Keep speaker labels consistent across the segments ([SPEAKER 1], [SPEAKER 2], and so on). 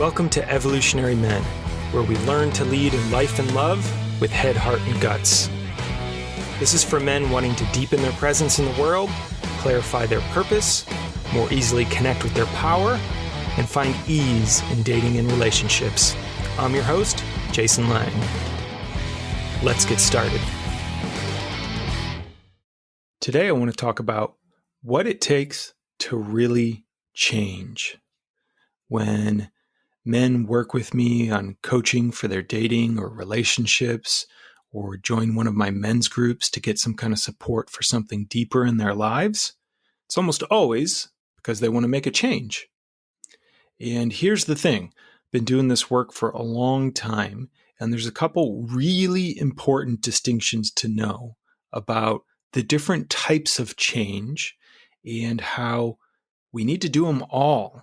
[SPEAKER 1] Welcome to Evolutionary Men, where we learn to lead in life and love with head, heart, and guts. This is for men wanting to deepen their presence in the world, clarify their purpose, more easily connect with their power, and find ease in dating and relationships. I'm your host, Jason Lang. Let's get started. Today I want to talk about what it takes to really change. When men work with me on coaching for their dating or relationships, or join one of my men's groups to get some kind of support for something deeper in their lives, it's almost always because they want to make a change. And here's the thing. I've been doing this work for a long time, and there's a couple really important distinctions to know about the different types of change and how we need to do them all.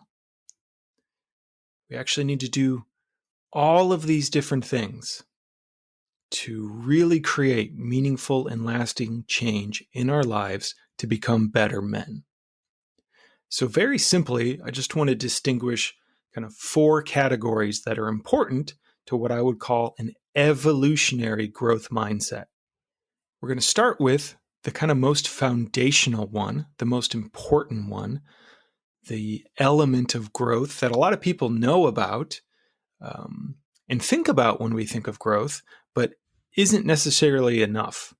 [SPEAKER 1] We actually need to do all of these different things to really create meaningful and lasting change in our lives to become better men. So very simply, I just want to distinguish kind of four categories that are important to what I would call an evolutionary growth mindset. We're going to start with the kind of most foundational one, the most important one, the element of growth that a lot of people know about and think about when we think of growth, but isn't necessarily enough.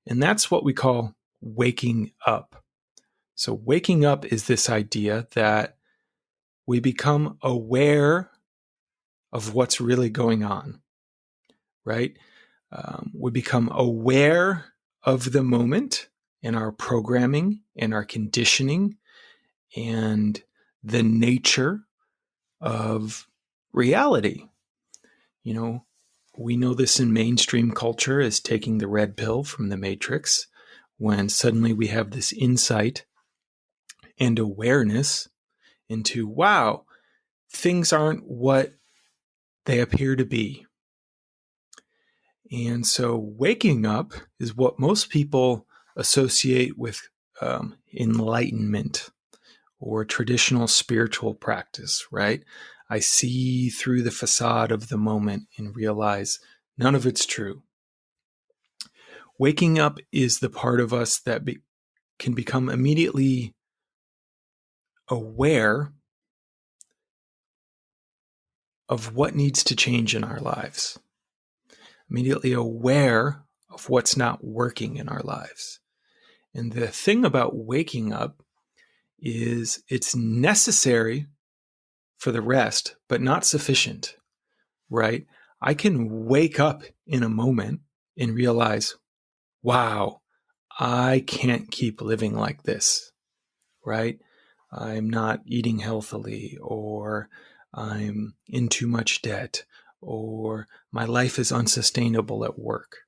[SPEAKER 1] And that's what we call waking up. So waking up is this idea that we become aware of what's really going on, right? We become aware of the moment in our programming and our conditioning and the nature of reality. You know, we know this in mainstream culture as taking the red pill from the Matrix, when suddenly we have this insight and awareness into, wow, things aren't what they appear to be. And so waking up is what most people associate with enlightenment or traditional spiritual practice, right? I see through the facade of the moment and realize none of it's true. Waking up is the part of us that can become immediately aware of what needs to change in our lives, immediately aware of what's not working in our lives. And the thing about waking up is it's necessary for the rest, but not sufficient, right? I can wake up in a moment and realize, wow, I can't keep living like this, right? I'm not eating healthily, or I'm in too much debt, or my life is unsustainable at work.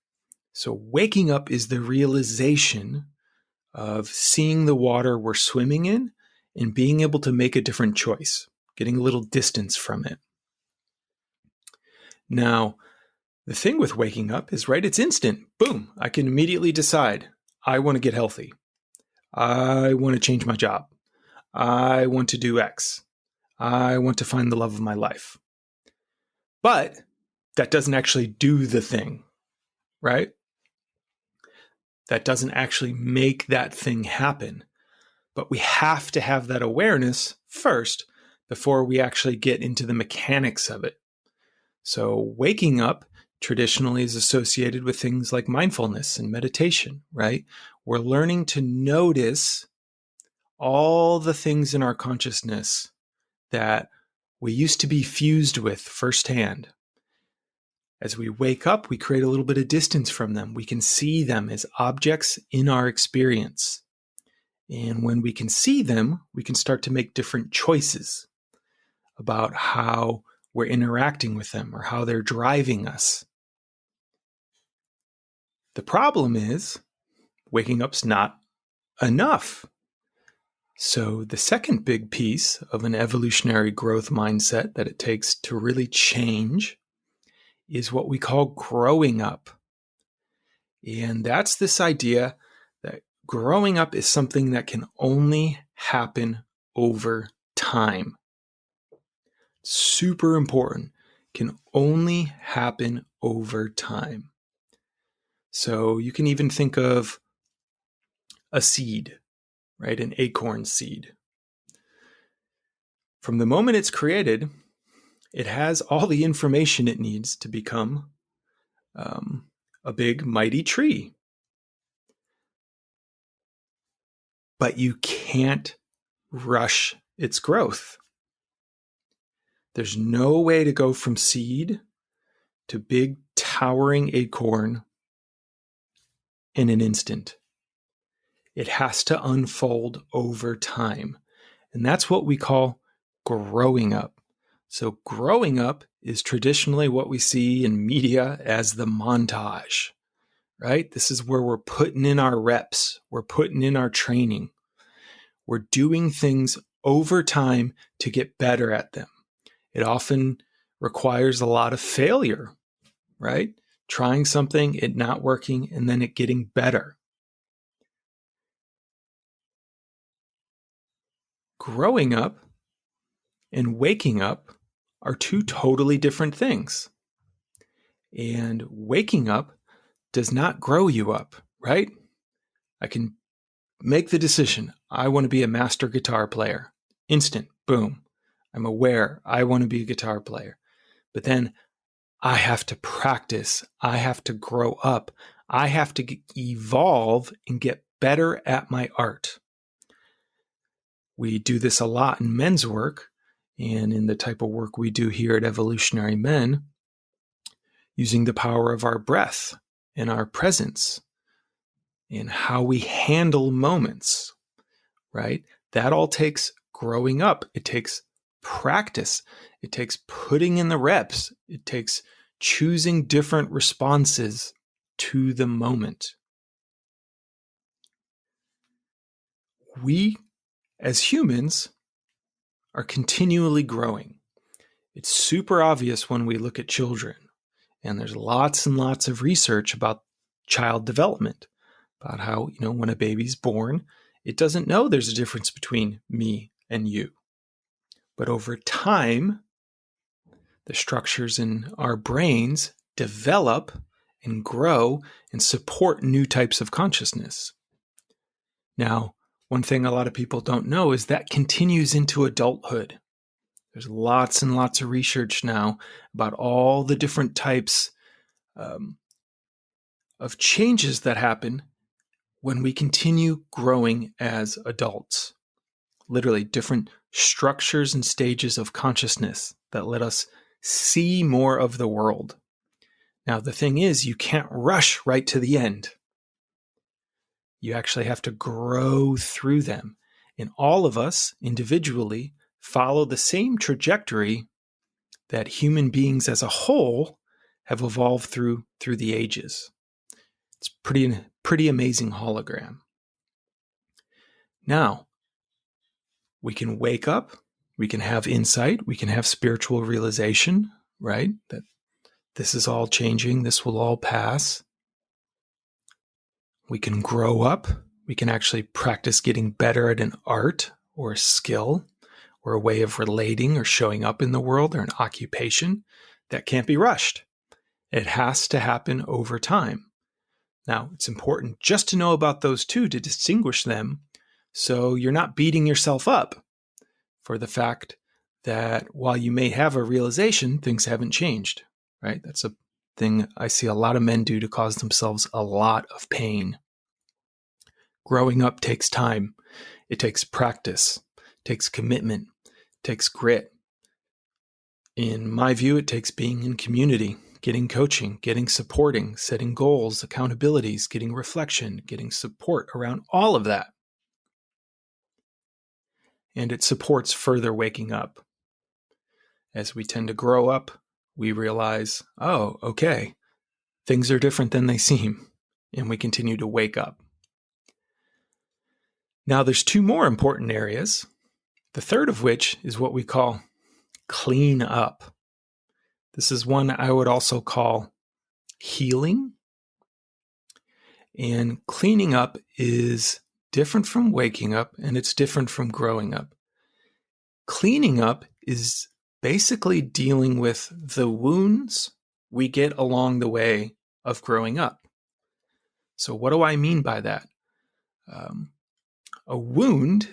[SPEAKER 1] So waking up is the realization of seeing the water we're swimming in and being able to make a different choice, getting a little distance from it. Now, the thing with waking up is, right, it's instant. Boom, I can immediately decide, I want to get healthy. I want to change my job. I want to do X. I want to find the love of my life. But that doesn't actually do the thing, right? That doesn't actually make that thing happen. But we have to have that awareness first before we actually get into the mechanics of it. So waking up traditionally is associated with things like mindfulness and meditation, right? We're learning to notice all the things in our consciousness that we used to be fused with firsthand. As we wake up, we create a little bit of distance from them. We can see them as objects in our experience. And when we can see them, we can start to make different choices about how we're interacting with them or how they're driving us. The problem is waking up's not enough. So the second big piece of an evolutionary growth mindset that it takes to really change is what we call growing up. And that's this idea that growing up is something that can only happen over time. super important, can only happen over time. So you can even think of a seed, right? An acorn seed. From the moment it's created, it has all the information it needs to become a big, mighty tree. But you can't rush its growth. There's no way to go from seed to big, towering acorn in an instant. It has to unfold over time. And that's what we call growing up. So growing up is traditionally what we see in media as the montage, right? This is where we're putting in our reps. We're putting in our training. We're doing things over time to get better at them. It often requires a lot of failure, right? Trying something, it not working, and then it getting better. Growing up and waking up are two totally different things. And waking up does not grow you up, right? I can make the decision. I want to be a master guitar player. Instant, boom. I'm aware I want to be a guitar player. But then I have to practice. I have to grow up. I have to evolve and get better at my art. We do this a lot in men's work and in the type of work we do here at Evolutionary Men, using the power of our breath and our presence and how we handle moments, right? That all takes growing up. It takes practice. It takes putting in the reps. It takes choosing different responses to the moment. We, as humans, are continually growing. It's super obvious when we look at children, and there's lots and lots of research about child development, about how, when a baby's born, it doesn't know there's a difference between me and you. But over time, the structures in our brains develop and grow and support new types of consciousness. Now, one thing a lot of people don't know is that continues into adulthood. There's lots and lots of research now about all the different types of changes that happen when we continue growing as adults. Literally different structures and stages of consciousness that let us see more of the world. Now, the thing is, you can't rush right to the end. You actually have to grow through them. And all of us individually follow the same trajectory that human beings as a whole have evolved through the ages. It's pretty amazing hologram. Now, we can wake up, we can have insight, we can have spiritual realization, right? That this is all changing, this will all pass. We can grow up, we can actually practice getting better at an art or a skill or a way of relating or showing up in the world or an occupation that can't be rushed. It has to happen over time. Now, it's important just to know about those two to distinguish them so you're not beating yourself up for the fact that while you may have a realization, things haven't changed, right? That's a thing I see a lot of men do to cause themselves a lot of pain. Growing up takes time. It takes practice, takes commitment, takes grit. In my view, it takes being in community, getting coaching, getting supporting, setting goals, accountabilities, getting reflection, getting support around all of that. And it supports further waking up. As we tend to grow up, we realize, oh, okay, things are different than they seem, and we continue to wake up. Now, there's two more important areas, the third of which is what we call clean up. This is one I would also call healing. And cleaning up is different from waking up, and it's different from growing up. Cleaning up is basically dealing with the wounds we get along the way of growing up. So what do I mean by that? A wound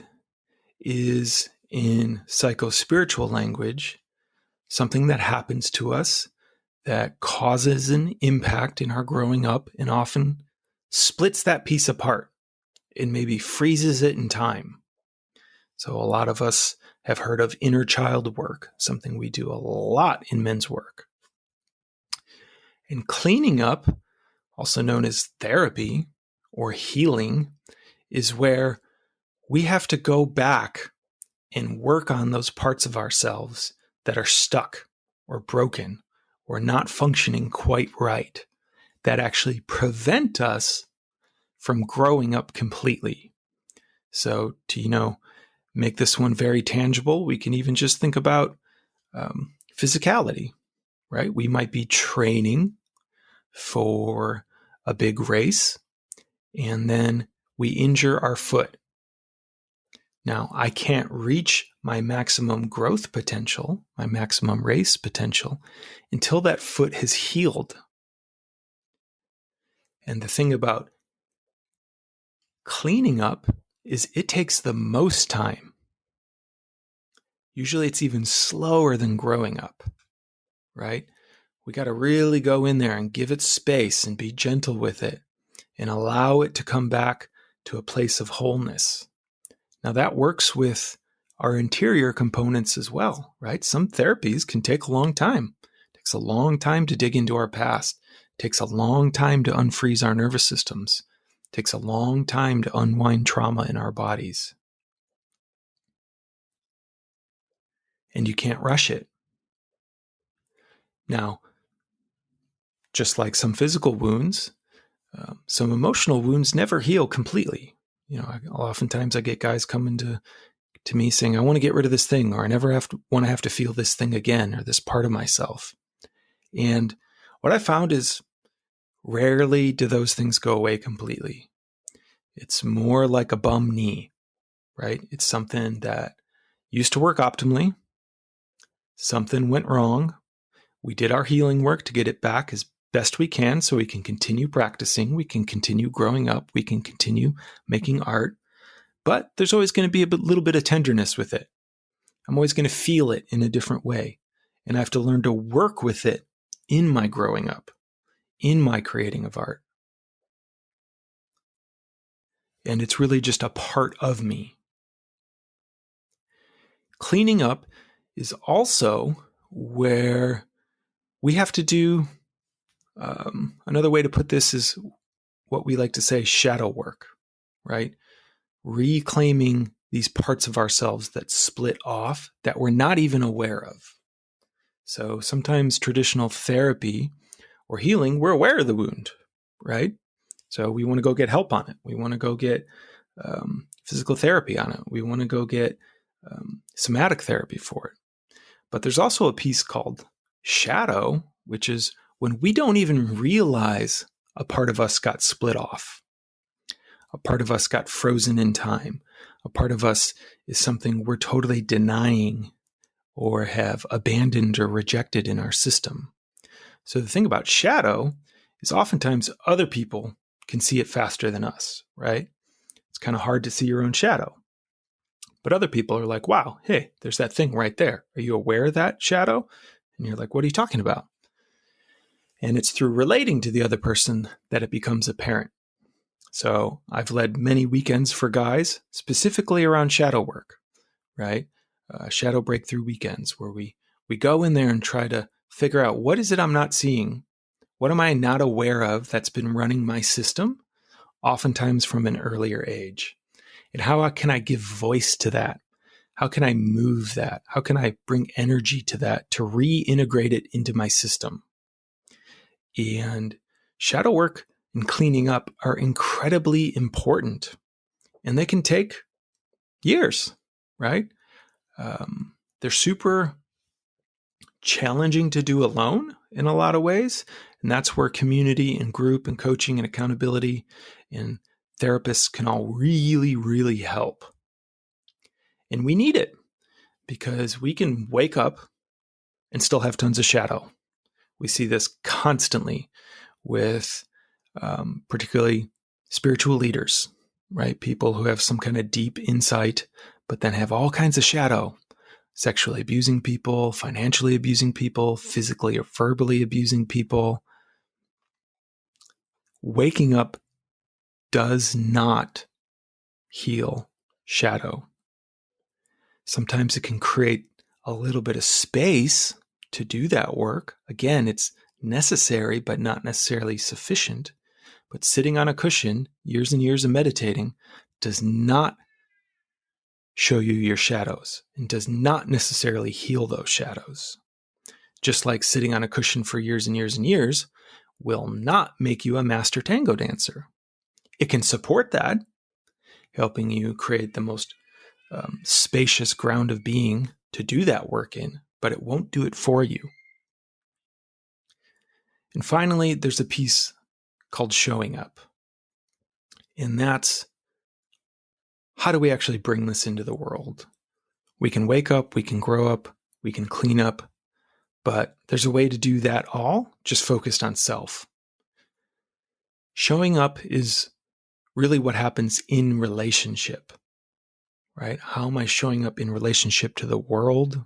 [SPEAKER 1] is, in psychospiritual language, something that happens to us that causes an impact in our growing up and often splits that piece apart and maybe freezes it in time. So a lot of us have heard of inner child work, something we do a lot in men's work. And cleaning up, also known as therapy or healing, is where we have to go back and work on those parts of ourselves that are stuck or broken or not functioning quite right, that actually prevent us from growing up completely. So to, make this one very tangible, we can even just think about physicality, right? We might be training for a big race, and then we injure our foot. Now, I can't reach my maximum growth potential, my maximum race potential, until that foot has healed. And the thing about cleaning up is it takes the most time. Usually it's even slower than growing up, right? We got to really go in there and give it space and be gentle with it and allow it to come back to a place of wholeness. Now that works with our interior components as well, right? Some therapies can take a long time. It takes a long time to dig into our past. It takes a long time to unfreeze our nervous systems. It takes a long time to unwind trauma in our bodies. And you can't rush it. Now, just like some physical wounds, some emotional wounds never heal completely. Oftentimes I get guys coming to me saying, I want to get rid of this thing, or I never want to have to feel this thing again, or this part of myself. And what I found is rarely do those things go away completely. It's more like a bum knee, right? It's something that used to work optimally. Something went wrong. We did our healing work to get it back as best we can so we can continue practicing. We can continue growing up. We can continue making art. But there's always going to be a little bit of tenderness with it. I'm always going to feel it in a different way. And I have to learn to work with it in my growing up, in my creating of art. And it's really just a part of me. Cleaning up is also where we have to do, another way to put this is what we like to say, shadow work, right? Reclaiming these parts of ourselves that split off that we're not even aware of. So sometimes traditional therapy or healing, we're aware of the wound, right? So we want to go get help on it. We want to go get physical therapy on it. We want to go get somatic therapy for it. But there's also a piece called shadow, which is when we don't even realize a part of us got split off. A part of us got frozen in time. A part of us is something we're totally denying or have abandoned or rejected in our system. So the thing about shadow is oftentimes other people can see it faster than us, right? It's kind of hard to see your own shadow. But other people are like, wow, hey, there's that thing right there. Are you aware of that shadow? And you're like, what are you talking about? And it's through relating to the other person that it becomes apparent. So I've led many weekends for guys specifically around shadow work, right? Shadow breakthrough weekends where we go in there and try to figure out what is it I'm not seeing? What am I not aware of that's been running my system, oftentimes from an earlier age? And how can I give voice to that? How can I move that? How can I bring energy to that to reintegrate it into my system? And shadow work and cleaning up are incredibly important. And they can take years, right? They're super challenging to do alone in a lot of ways. And that's where community and group and coaching and accountability and therapists can all really, really help. And we need it because we can wake up and still have tons of shadow. We see this constantly with particularly spiritual leaders, right? People who have some kind of deep insight, but then have all kinds of shadow, sexually abusing people, financially abusing people, physically or verbally abusing people. Waking up does not heal shadow. Sometimes it can create a little bit of space to do that work. Again, it's necessary, but not necessarily sufficient. But sitting on a cushion, years and years of meditating, does not show you your shadows and does not necessarily heal those shadows. Just like sitting on a cushion for years and years and years will not make you a master tango dancer. It can support that, helping you create the most spacious ground of being to do that work in, but it won't do it for you. And finally, there's a piece called showing up. And that's, how do we actually bring this into the world? We can wake up, we can grow up, we can clean up, but there's a way to do that all just focused on self. Showing up is really what happens in relationship, right? How am I showing up in relationship to the world,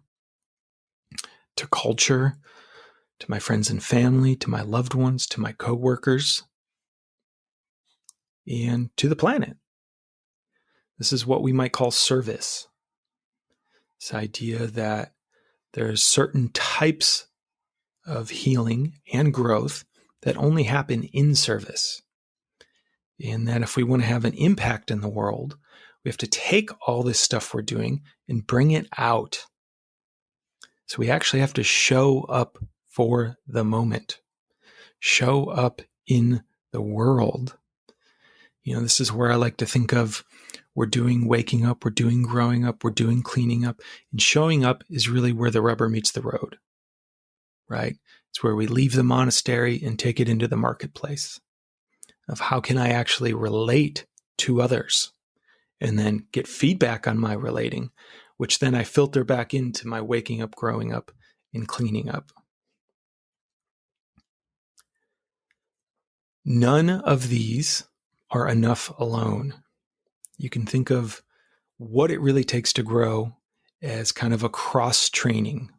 [SPEAKER 1] to culture, to my friends and family, to my loved ones, to my coworkers, and to the planet? This is what we might call service. This idea that there's certain types of healing and growth that only happen in service. And that if we want to have an impact in the world, we have to take all this stuff we're doing and bring it out. So we actually have to show up for the moment, show up in the world. This is where I like to think of, we're doing waking up, we're doing growing up, we're doing cleaning up, and showing up is really where the rubber meets the road, right? It's where we leave the monastery and take it into the marketplace of how can I actually relate to others and then get feedback on my relating, which then I filter back into my waking up, growing up, and cleaning up. None of these are enough alone. You can think of what it really takes to grow as kind of a cross training.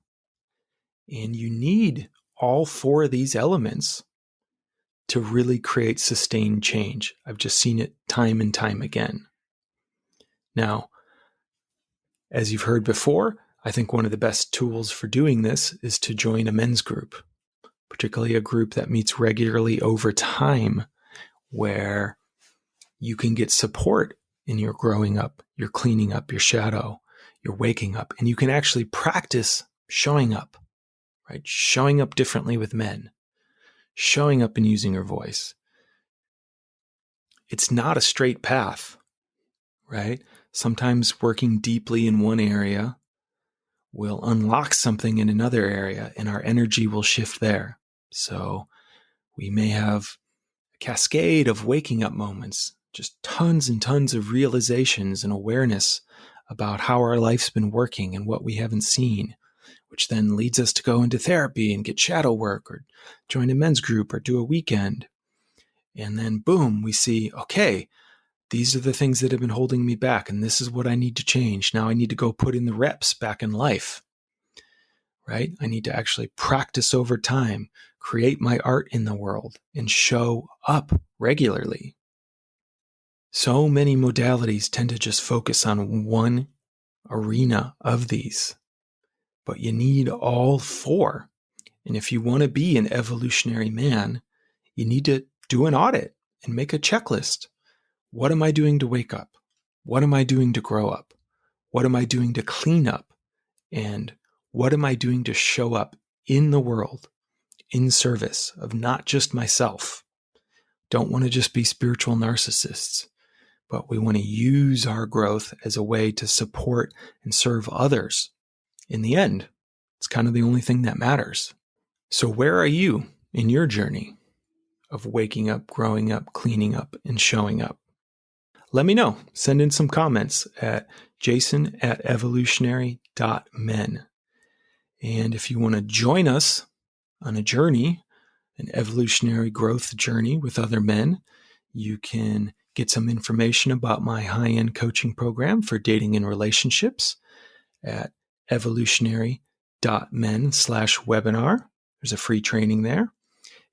[SPEAKER 1] And you need all four of these elements to really create sustained change. I've just seen it time and time again. Now, as you've heard before, I think one of the best tools for doing this is to join a men's group, particularly a group that meets regularly over time, where you can get support in your growing up, your cleaning up, your shadow, your waking up, and you can actually practice showing up, right? Showing up differently with men, showing up and using your voice. It's not a straight path, right? Sometimes working deeply in one area will unlock something in another area and our energy will shift there. So we may have a cascade of waking up moments, just tons and tons of realizations and awareness about how our life's been working and what we haven't seen, which then leads us to go into therapy and get shadow work or join a men's group or do a weekend. And then boom, we see, okay, these are the things that have been holding me back, and this is what I need to change. Now I need to go put in the reps back in life, right? I need to actually practice over time, create my art in the world, and show up regularly. So many modalities tend to just focus on one arena of these, but you need all four. And if you want to be an evolutionary man, you need to do an audit and make a checklist. What am I doing to wake up? What am I doing to grow up? What am I doing to clean up? And what am I doing to show up in the world in service of not just myself? Don't want to just be spiritual narcissists, but we want to use our growth as a way to support and serve others. In the end, it's kind of the only thing that matters. So where are you in your journey of waking up, growing up, cleaning up, and showing up? Let me know. Send in some comments at jason@evolutionary.men. And if you want to join us on a journey, an evolutionary growth journey with other men, you can get some information about my high-end coaching program for dating and relationships at evolutionary.men/webinar. There's a free training there.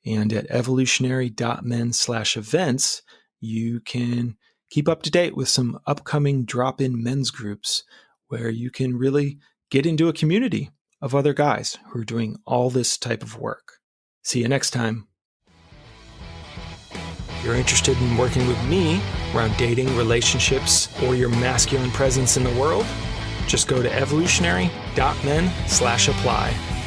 [SPEAKER 1] And at evolutionary.men/events, you can keep up to date with some upcoming drop-in men's groups where you can really get into a community of other guys who are doing all this type of work. See you next time. If you're interested in working with me around dating, relationships, or your masculine presence in the world, just go to evolutionary.men/apply.